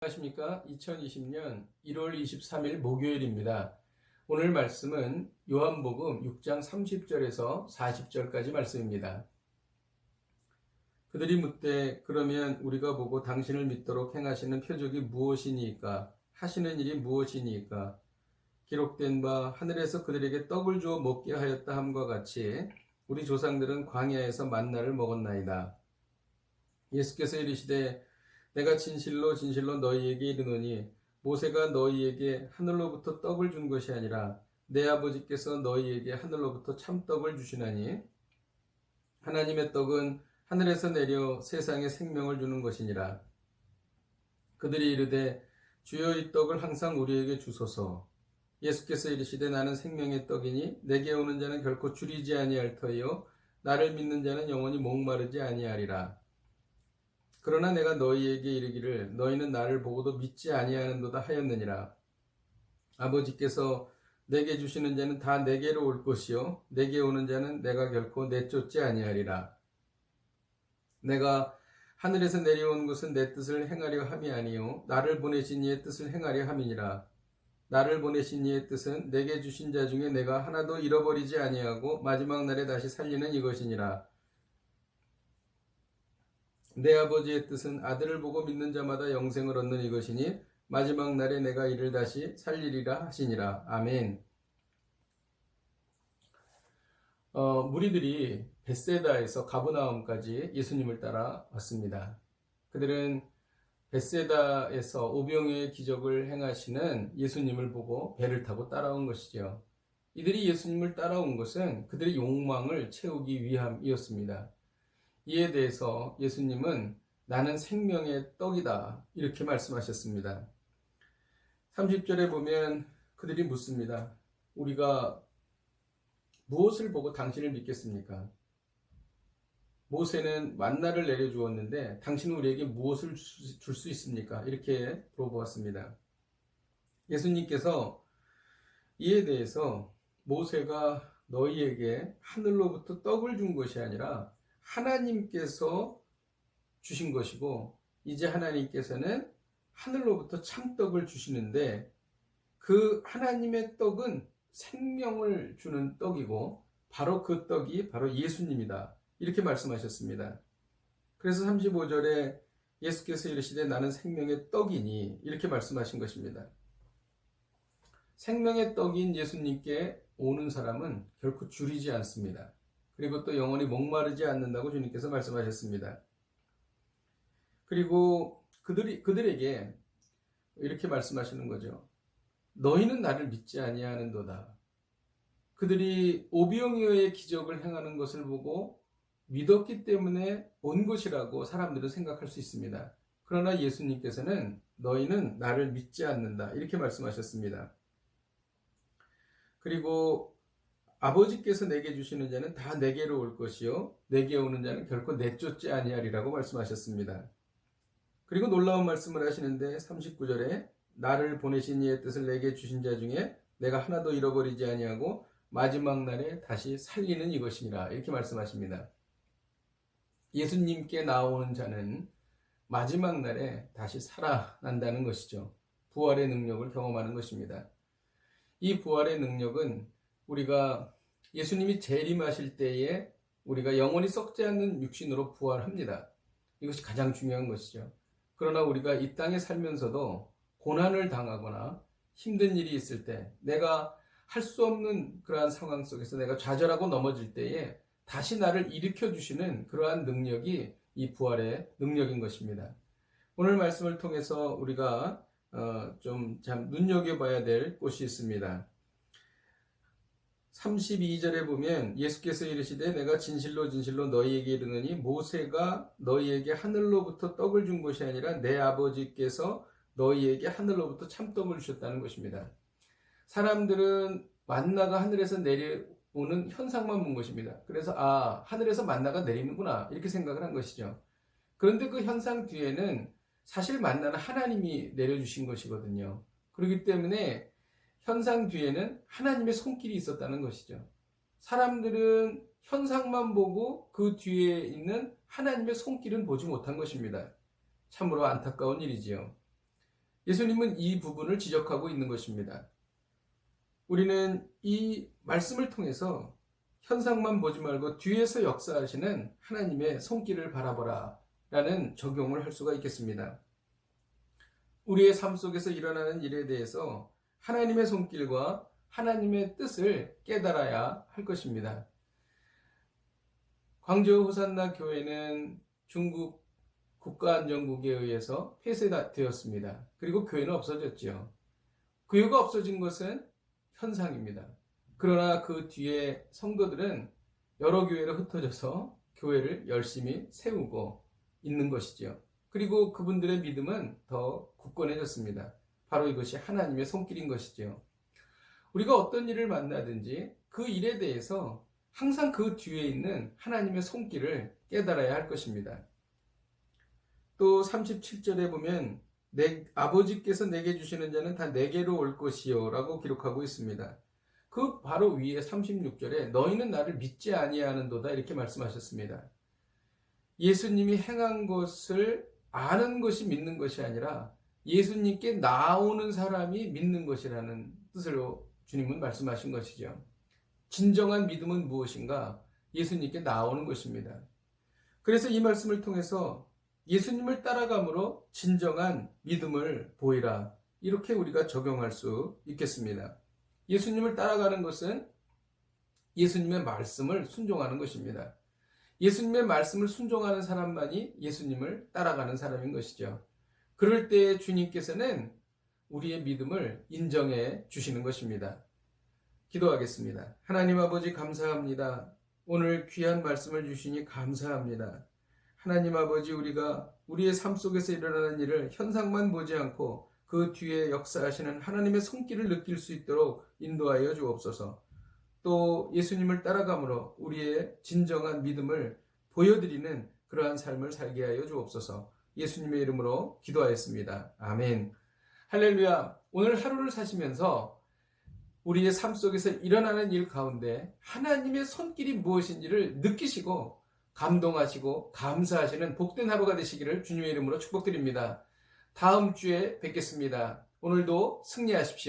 안녕하십니까? 2020년 1월 23일 목요일입니다. 오늘 말씀은 요한복음 6장 30절에서 40절까지 말씀입니다. 그들이 묻되 그러면 우리가 보고 당신을 믿도록 행하시는 표적이 무엇이니까? 하시는 일이 무엇이니까? 기록된 바 하늘에서 그들에게 떡을 주어 먹게 하였다 함과 같이 우리 조상들은 광야에서 만나를 먹었나이다. 예수께서 이르시되 내가 진실로 진실로 너희에게 이르노니 모세가 너희에게 하늘로부터 떡을 준 것이 아니라 내 아버지께서 너희에게 하늘로부터 참떡을 주시나니 하나님의 떡은 하늘에서 내려 세상에 생명을 주는 것이니라. 그들이 이르되 주여 이 떡을 항상 우리에게 주소서. 예수께서 이르시되 나는 생명의 떡이니 내게 오는 자는 결코 줄이지 아니할 터이요 나를 믿는 자는 영원히 목마르지 아니하리라. 그러나 내가 너희에게 이르기를 너희는 나를 보고도 믿지 아니하는도다 하였느니라. 아버지께서 내게 주시는 자는 다 내게로 올 것이요 내게 오는 자는 내가 결코 내쫓지 아니하리라. 내가 하늘에서 내려온 것은 내 뜻을 행하려 함이 아니요 나를 보내신 이의 뜻을 행하려 함이니라. 나를 보내신 이의 뜻은 내게 주신 자 중에 내가 하나도 잃어버리지 아니하고 마지막 날에 다시 살리는 이것이니라. 내 아버지의 뜻은 아들을 보고 믿는 자마다 영생을 얻는 이것이니 마지막 날에 내가 이를 다시 살리리라 하시니라. 아멘. 무리들이 벳세다에서 가브나움까지 예수님을 따라 왔습니다. 그들은 벳세다에서 오병이어의 기적을 행하시는 예수님을 보고 배를 타고 따라온 것이죠. 이들이 예수님을 따라온 것은 그들의 욕망을 채우기 위함이었습니다. 이에 대해서 예수님은 나는 생명의 떡이다 이렇게 말씀하셨습니다. 30절에 보면 그들이 묻습니다. 우리가 무엇을 보고 당신을 믿겠습니까? 모세는 만나를 내려주었는데 당신은 우리에게 무엇을 줄 수 있습니까? 이렇게 물어보았습니다. 예수님께서 이에 대해서 모세가 너희에게 하늘로부터 떡을 준 것이 아니라 하나님께서 주신 것이고 이제 하나님께서는 하늘로부터 참떡을 주시는데 그 하나님의 떡은 생명을 주는 떡이고 바로 그 떡이 바로 예수님이다. 이렇게 말씀하셨습니다. 그래서 35절에 예수께서 이르시되 나는 생명의 떡이니 이렇게 말씀하신 것입니다. 생명의 떡인 예수님께 오는 사람은 결코 줄이지 않습니다. 그리고 또 영원히 목마르지 않는다고 주님께서 말씀하셨습니다. 그리고 그들에게 이렇게 말씀하시는 거죠. 너희는 나를 믿지 아니하는도다. 그들이 오병이어의 기적을 행하는 것을 보고 믿었기 때문에 온 것이라고 사람들은 생각할 수 있습니다. 그러나 예수님께서는 너희는 나를 믿지 않는다. 이렇게 말씀하셨습니다. 그리고 아버지께서 내게 주시는 자는 다 내게로 올 것이요 내게 오는 자는 결코 내쫓지 아니하리라고 말씀하셨습니다. 그리고 놀라운 말씀을 하시는데 39절에 나를 보내신 이의 뜻을 내게 주신 자 중에 내가 하나도 잃어버리지 아니하고 마지막 날에 다시 살리는 이것이니라 이렇게 말씀하십니다. 예수님께 나오는 자는 마지막 날에 다시 살아난다는 것이죠. 부활의 능력을 경험하는 것입니다. 이 부활의 능력은 우리가 예수님이 재림하실 때에 우리가 영원히 썩지 않는 육신으로 부활합니다. 이것이 가장 중요한 것이죠. 그러나 우리가 이 땅에 살면서도 고난을 당하거나 힘든 일이 있을 때 내가 할 수 없는 그러한 상황 속에서 내가 좌절하고 넘어질 때에 다시 나를 일으켜 주시는 그러한 능력이 이 부활의 능력인 것입니다. 오늘 말씀을 통해서 우리가 좀 눈여겨봐야 될 곳이 있습니다. 32절에 보면 예수께서 이르시되 내가 진실로 진실로 너희에게 이르노니 모세가 너희에게 하늘로부터 떡을 준 것이 아니라 내 아버지께서 너희에게 하늘로부터 참떡을 주셨다는 것입니다. 사람들은 만나가 하늘에서 내려오는 현상만 본 것입니다. 그래서 하늘에서 만나가 내리는구나 이렇게 생각을 한 것이죠. 그런데 그 현상 뒤에는 사실 만나는 하나님이 내려주신 것이거든요. 그렇기 때문에 현상 뒤에는 하나님의 손길이 있었다는 것이죠. 사람들은 현상만 보고 그 뒤에 있는 하나님의 손길은 보지 못한 것입니다. 참으로 안타까운 일이지요. 예수님은 이 부분을 지적하고 있는 것입니다. 우리는 이 말씀을 통해서 현상만 보지 말고 뒤에서 역사하시는 하나님의 손길을 바라보라 라는 적용을 할 수가 있겠습니다. 우리의 삶 속에서 일어나는 일에 대해서 하나님의 손길과 하나님의 뜻을 깨달아야 할 것입니다. 광저우 호산나 교회는 중국 국가안전국에 의해서 폐쇄되었습니다. 그리고 교회는 없어졌죠. 교회가 없어진 것은 현상입니다. 그러나 그 뒤에 성도들은 여러 교회로 흩어져서 교회를 열심히 세우고 있는 것이죠. 그리고 그분들의 믿음은 더 굳건해졌습니다. 바로 이것이 하나님의 손길인 것이죠. 우리가 어떤 일을 만나든지 그 일에 대해서 항상 그 뒤에 있는 하나님의 손길을 깨달아야 할 것입니다. 또 37절에 보면 아버지께서 내게 주시는 자는 다 내게로 올 것이요 라고 기록하고 있습니다. 그 바로 위에 36절에 너희는 나를 믿지 아니하는도다 이렇게 말씀하셨습니다. 예수님이 행한 것을 아는 것이 믿는 것이 아니라 예수님께 나오는 사람이 믿는 것이라는 뜻으로 주님은 말씀하신 것이죠. 진정한 믿음은 무엇인가? 예수님께 나오는 것입니다. 그래서 이 말씀을 통해서 예수님을 따라감으로 진정한 믿음을 보이라 이렇게 우리가 적용할 수 있겠습니다. 예수님을 따라가는 것은 예수님의 말씀을 순종하는 것입니다. 예수님의 말씀을 순종하는 사람만이 예수님을 따라가는 사람인 것이죠. 그럴 때 주님께서는 우리의 믿음을 인정해 주시는 것입니다. 기도하겠습니다. 하나님 아버지 감사합니다. 오늘 귀한 말씀을 주시니 감사합니다. 하나님 아버지 우리가 우리의 삶 속에서 일어나는 일을 현상만 보지 않고 그 뒤에 역사하시는 하나님의 손길을 느낄 수 있도록 인도하여 주옵소서. 또 예수님을 따라감으로 우리의 진정한 믿음을 보여드리는 그러한 삶을 살게 하여 주옵소서. 예수님의 이름으로 기도하였습니다. 아멘. 할렐루야. 오늘 하루를 사시면서 우리의 삶 속에서 일어나는 일 가운데 하나님의 손길이 무엇인지를 느끼시고 감동하시고 감사하시는 복된 하루가 되시기를 주님의 이름으로 축복드립니다. 다음 주에 뵙겠습니다. 오늘도 승리하십시오.